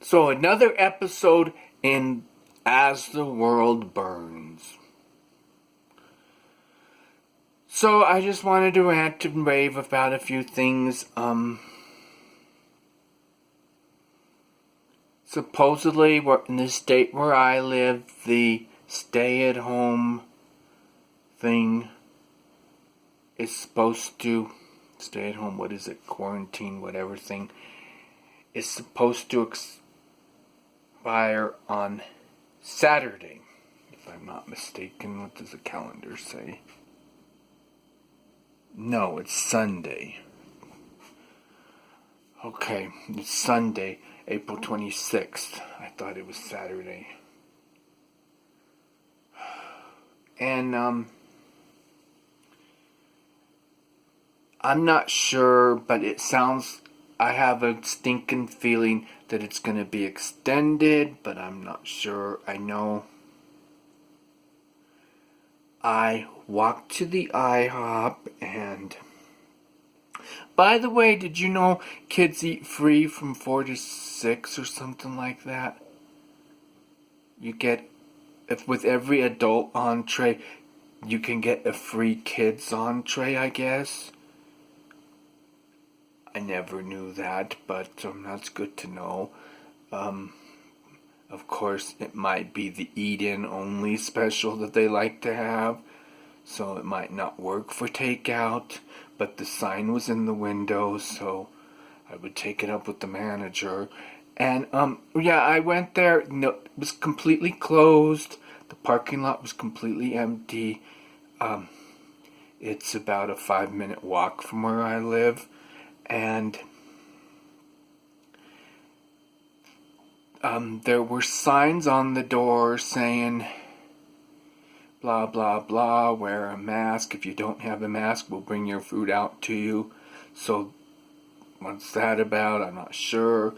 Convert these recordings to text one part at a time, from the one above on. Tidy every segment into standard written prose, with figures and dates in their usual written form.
So another episode in As the World Burns. So I just wanted to rant and rave about a few things. Supposedly, in the state where I live, the stay-at-home thing is supposed to stay-at-home. What is it? Quarantine, whatever thing is supposed to expire on Saturday, if I'm not mistaken. What does the calendar say? No, it's Sunday. Okay, it's Sunday, April 26th. I thought it was Saturday. And, I'm not sure, but I have a stinking feeling that it's going to be extended, but I'm not sure. I know I walked to the IHOP, and by the way, did you know kids eat free from 4 to 6 or something like that? You get, if with every adult entree, you can get a free kids entree, I guess. I never knew that, but that's good to know. Of course, it might be the eat-in only special that they like to have, so it might not work for takeout, but the sign was in the window, so I would take it up with the manager. And, I went there. No, it was completely closed. The parking lot was completely empty. It's about a 5-minute walk from where I live. And there were signs on the door saying, blah, blah, blah, wear a mask. If you don't have a mask, we'll bring your food out to you. So, what's that about? I'm not sure.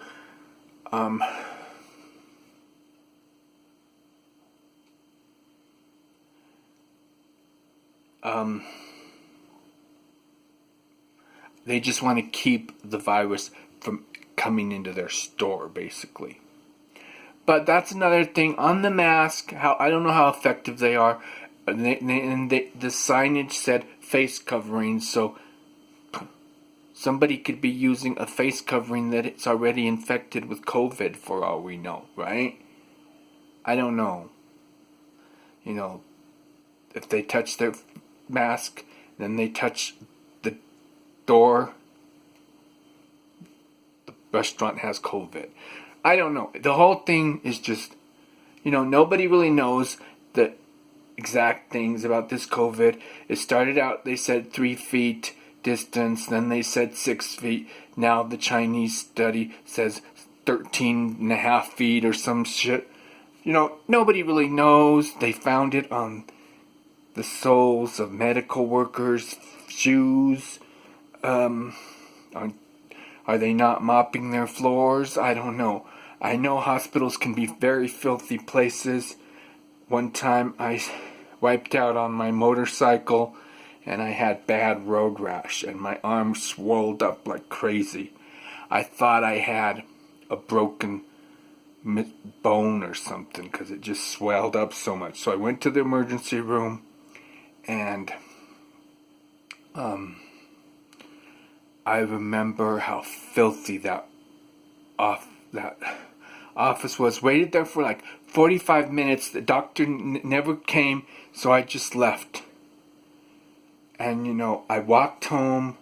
They just want to keep the virus from coming into their store, basically. But that's another thing. On the mask, I don't know how effective they are. The signage said face covering, so somebody could be using a face covering that it's already infected with COVID for all we know, right? I don't know. If they touch their mask, then they touch the door, the restaurant has COVID. I don't know. The whole thing is just, nobody really knows the exact things about this COVID. It started out, they said 3 feet distance, then they said 6 feet. Now the Chinese study says 13.5 feet or some shit. Nobody really knows. They found it on the soles of medical workers' shoes. Are they not mopping their floors? I don't know. I know hospitals can be very filthy places. One time I wiped out on my motorcycle and I had bad road rash and my arm swelled up like crazy. I thought I had a broken bone or something because it just swelled up so much. So I went to the emergency room and I remember how filthy that office was. Waited there for like 45 minutes. The doctor never came, so I just left. And I walked home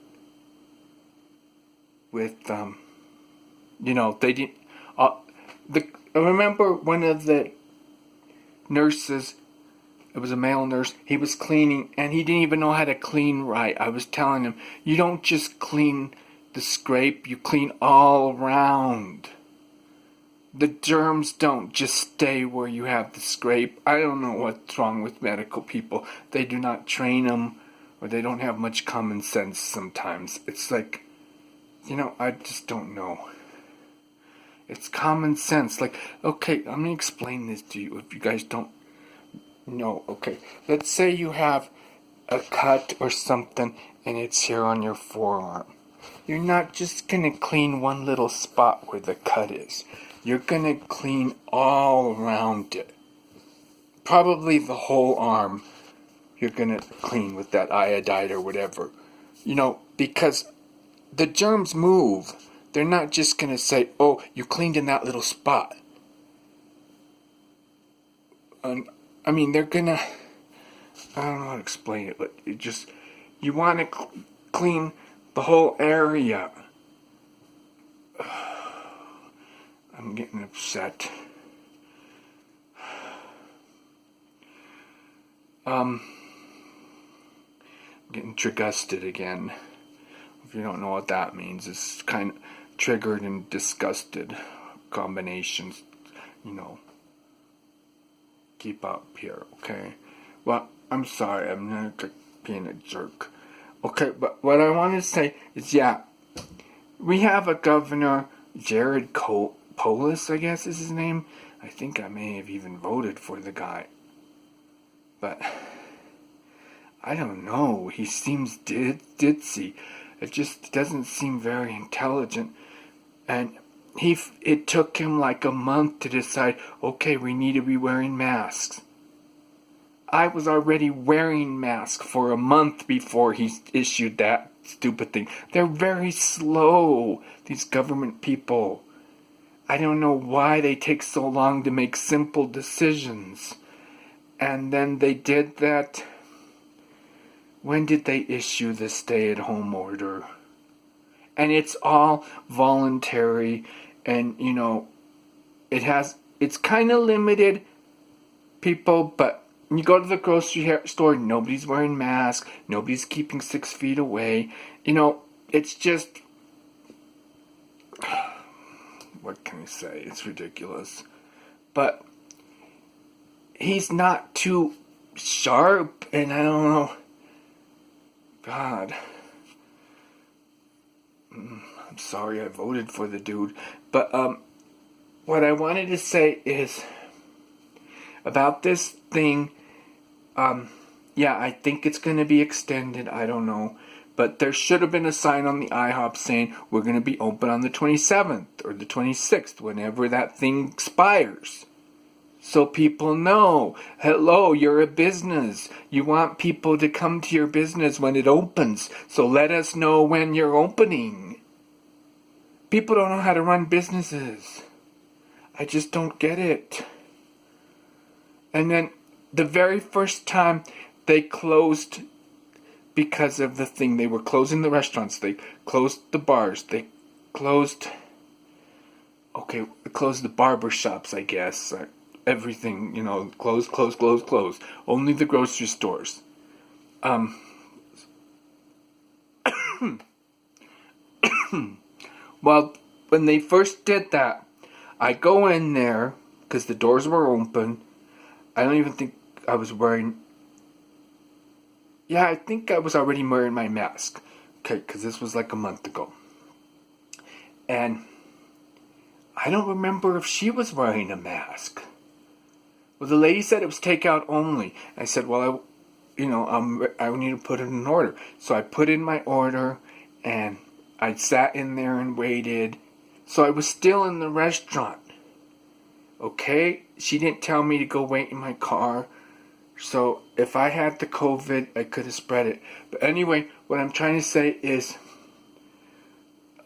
with they didn't. I remember one of the nurses. It was a male nurse. He was cleaning, and he didn't even know how to clean right. I was telling him, you don't just clean the scrape, you clean all around. The germs don't just stay where you have the scrape. I don't know what's wrong with medical people. They do not train them, or they don't have much common sense sometimes. It's like, I just don't know. It's common sense. Like, okay, I'm going to explain this to you if you guys don't know. Okay, let's say you have a cut or something and it's here on your forearm. you're not just gonna clean one little spot where the cut is. You're gonna clean all around it. Probably the whole arm you're gonna clean with that iodide or whatever. Because the germs move. They're not just gonna say, oh, you cleaned in that little spot. They're gonna, I don't know how to explain it, but you want to clean the whole area. I'm getting upset. I'm getting trigusted again. If you don't know what that means, it's kind of triggered and disgusted combinations, Keep up here, okay? Well, I'm sorry, I'm not being a jerk. Okay, but what I want to say is, we have a governor, Jared Polis, I guess is his name. I think I may have even voted for the guy. But I don't know. He seems ditzy. It just doesn't seem very intelligent. And it took him like a month to decide, okay, we need to be wearing masks. I was already wearing masks for a month before he issued that stupid thing. They're very slow, these government people. I don't know why they take so long to make simple decisions. And then they did that. When did they issue the stay-at-home order? And it's all voluntary, and it's kind of limited people, but when you go to the grocery store, nobody's wearing masks, nobody's keeping 6 feet away. It's just, what can I say? It's ridiculous. But he's not too sharp, and I don't know. God. I'm sorry I voted for the dude. But what I wanted to say is about this thing. I think it's going to be extended. I don't know. But there should have been a sign on the IHOP saying we're going to be open on the 27th or the 26th, whenever that thing expires. So people know, hello, you're a business. You want people to come to your business when it opens. So let us know when you're opening. People don't know how to run businesses. I just don't get it. And then the very first time they closed because of the thing, they were closing the restaurants. They closed the bars. They closed the barber shops, I guess. Everything, close. Only the grocery stores. Well, when they first did that, I go in there, because the doors were open. I don't even think I was wearing... I think I was already wearing my mask. Okay, because this was like a month ago. And I don't remember if she was wearing a mask. Well, the lady said it was takeout only. I said, well, I need to put it in order. So I put in my order, and I sat in there and waited. So I was still in the restaurant. Okay? She didn't tell me to go wait in my car. So if I had the COVID, I could have spread it. But anyway, what I'm trying to say is,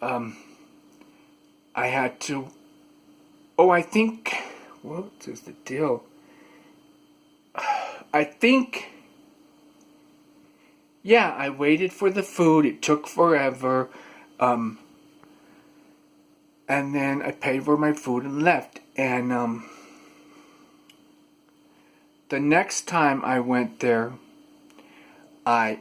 I had to... I think... What is the deal? I think... I waited for the food. It took forever. And then I paid for my food and left. And the next time I went there, I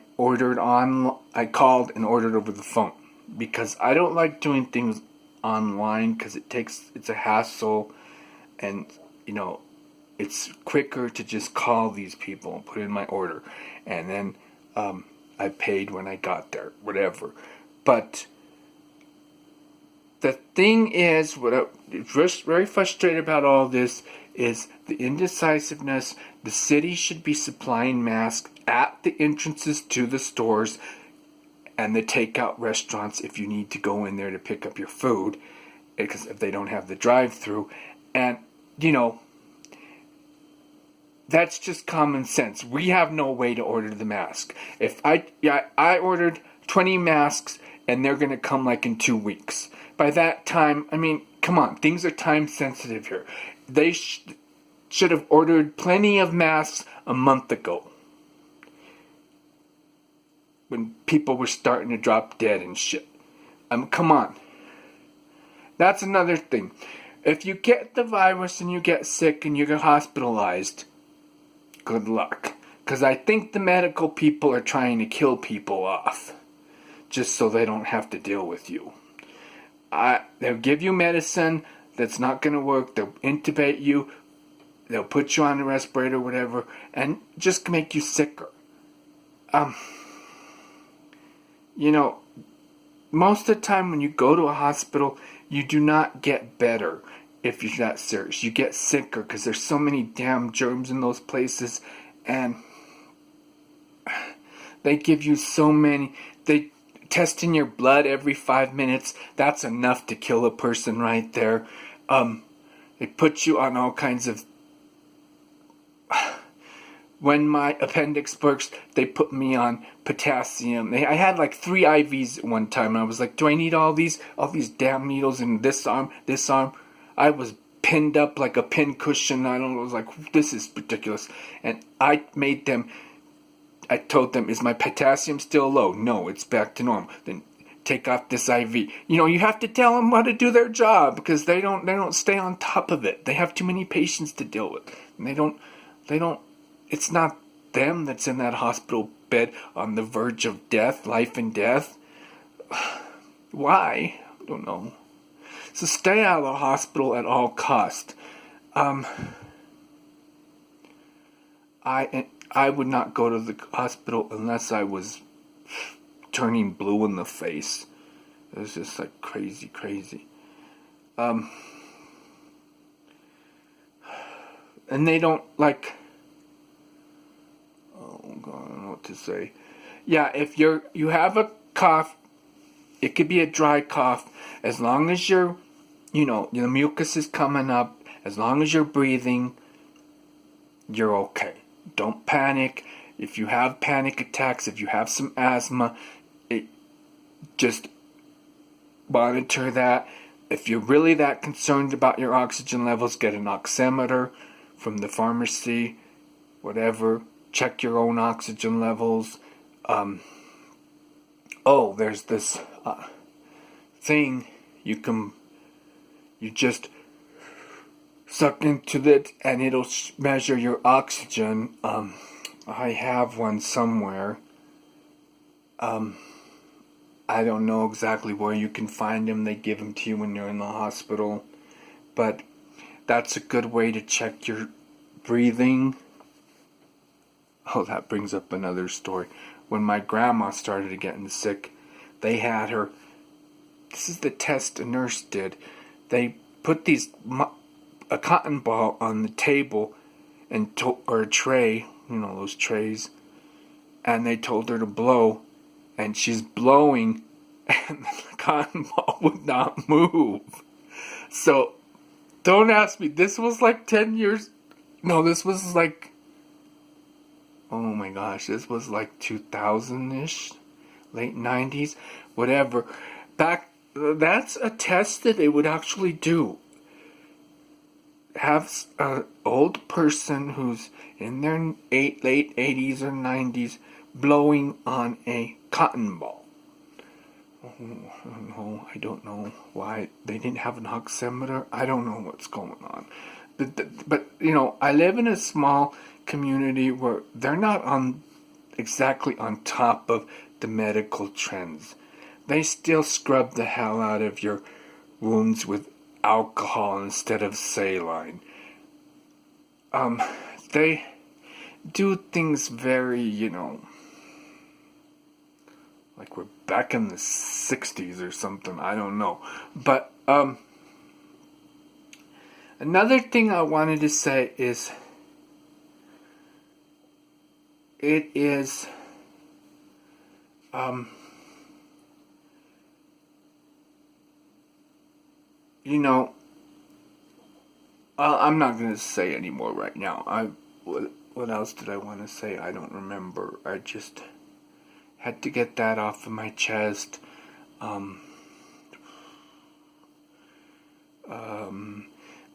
called and ordered over the phone. Because I don't like doing things online because it's a hassle. And, it's quicker to just call these people and put in my order. And then I paid when I got there, whatever. But the thing is, what I'm just very frustrated about all this is the indecisiveness. The city should be supplying masks at the entrances to the stores. and the takeout restaurants if you need to go in there to pick up your food, because if they don't have the drive-through. And, that's just common sense. We have no way to order the mask. If I ordered 20 masks and they're going to come like in 2 weeks. By that time, come on, things are time sensitive here. They should have ordered plenty of masks a month ago, when people were starting to drop dead and shit. Come on. That's another thing. If you get the virus and you get sick and you get hospitalized, good luck. Because I think the medical people are trying to kill people off, just so they don't have to deal with you. They'll give you medicine that's not going to work. They'll intubate you. They'll put you on a respirator, whatever, and just make you sicker. Most of the time when you go to a hospital, you do not get better if you're that serious. You get sicker because there's so many damn germs in those places, and they give you so many. They test in your blood every 5 minutes. That's enough to kill a person right there. They put you on all kinds of... When my appendix burst, they put me on potassium. I had like 3 IVs at one time, and I was like, do I need all these damn needles in this arm, this arm? I was pinned up like a pin cushion. I was like, this is ridiculous. And I told them, is my potassium still low? No, it's back to normal. Then take off this IV. You have to tell them how to do their job, because they don't stay on top of it. They have too many patients to deal with. And they don't, it's not them that's in that hospital bed on the verge of death, life and death. Why? I don't know. So stay out of the hospital at all cost. I would not go to the hospital unless I was turning blue in the face. It was just like crazy. And they don't like... Oh God, I don't know what to say. Yeah, if you have a cough, it could be a dry cough. As long as your mucus is coming up, as long as you're breathing, you're okay. Don't panic. If you have panic attacks, if you have some asthma, just monitor that. If you're really that concerned about your oxygen levels, get an oximeter from the pharmacy, whatever. Check your own oxygen levels. There's this thing you just suck into it and it'll measure your oxygen. I have one somewhere. I don't know exactly where you can find them. They give them to you when you're in the hospital. But that's a good way to check your breathing. Oh, that brings up another story. When my grandma started getting sick, they had her... This is the test a nurse did. They put a cotton ball on the table or a tray, those trays, and they told her to blow, and she's blowing, and the cotton ball would not move. So, don't ask me. This was like 10 years... No, this was like... Oh my gosh, this was like 2000-ish, late 90s, whatever. That's a test that they would actually do. Have an old person who's in their late 80s or 90s blowing on a cotton ball. Oh, I don't know why they didn't have an oximeter. I don't know what's going on. But I live in a small community where they're not exactly on top of the medical trends. They still scrub the hell out of your wounds with alcohol instead of saline. They do things very, like we're back in the 60s or something. I don't know. But another thing I wanted to say is it is you know, I'm not going to say anymore right now. What else did I want to say? I don't remember. I just had to get that off of my chest.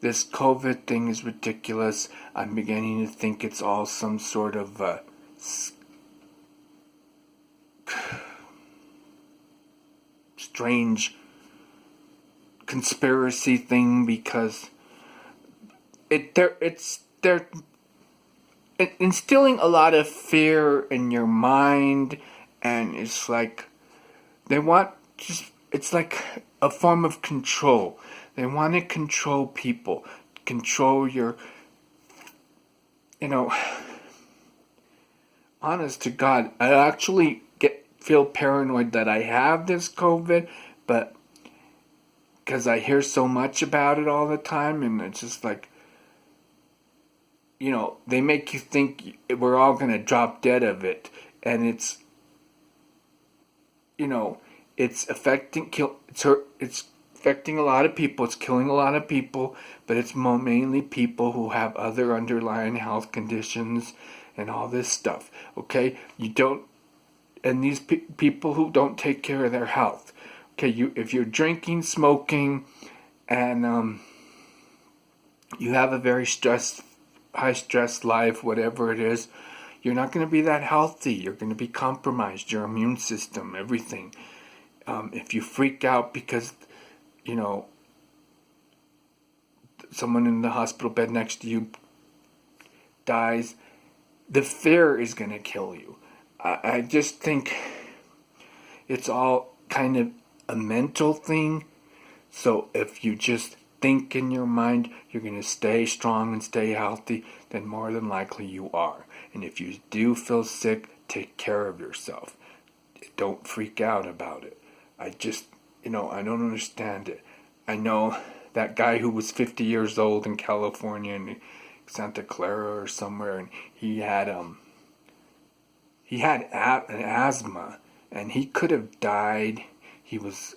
This COVID thing is ridiculous. I'm beginning to think it's all some sort of strange conspiracy thing, because they're instilling a lot of fear in your mind, and it's like they want it's like a form of control. They want to control people, control your, honest to God, I actually feel paranoid that I have this COVID, but because I hear so much about it all the time, and it's just like, they make you think we're all going to drop dead of it, and it's, it's affecting a lot of people. It's killing a lot of people, but it's mainly people who have other underlying health conditions and all this stuff. Okay, and these people who don't take care of their health. Okay, if you're drinking, smoking, and you have a very high stress life, whatever it is, you're not going to be that healthy. You're going to be compromised. Your immune system, everything. If you freak out because someone in the hospital bed next to you dies, the fear is going to kill you. I just think it's all kind of a mental thing. So if you just think in your mind you're going to stay strong and stay healthy, then more than likely you are. And if you do feel sick, take care of yourself. Don't freak out about it. I just, I don't understand it. I know that guy who was 50 years old in California, in Santa Clara or somewhere, and he had an asthma, and he could have died. He was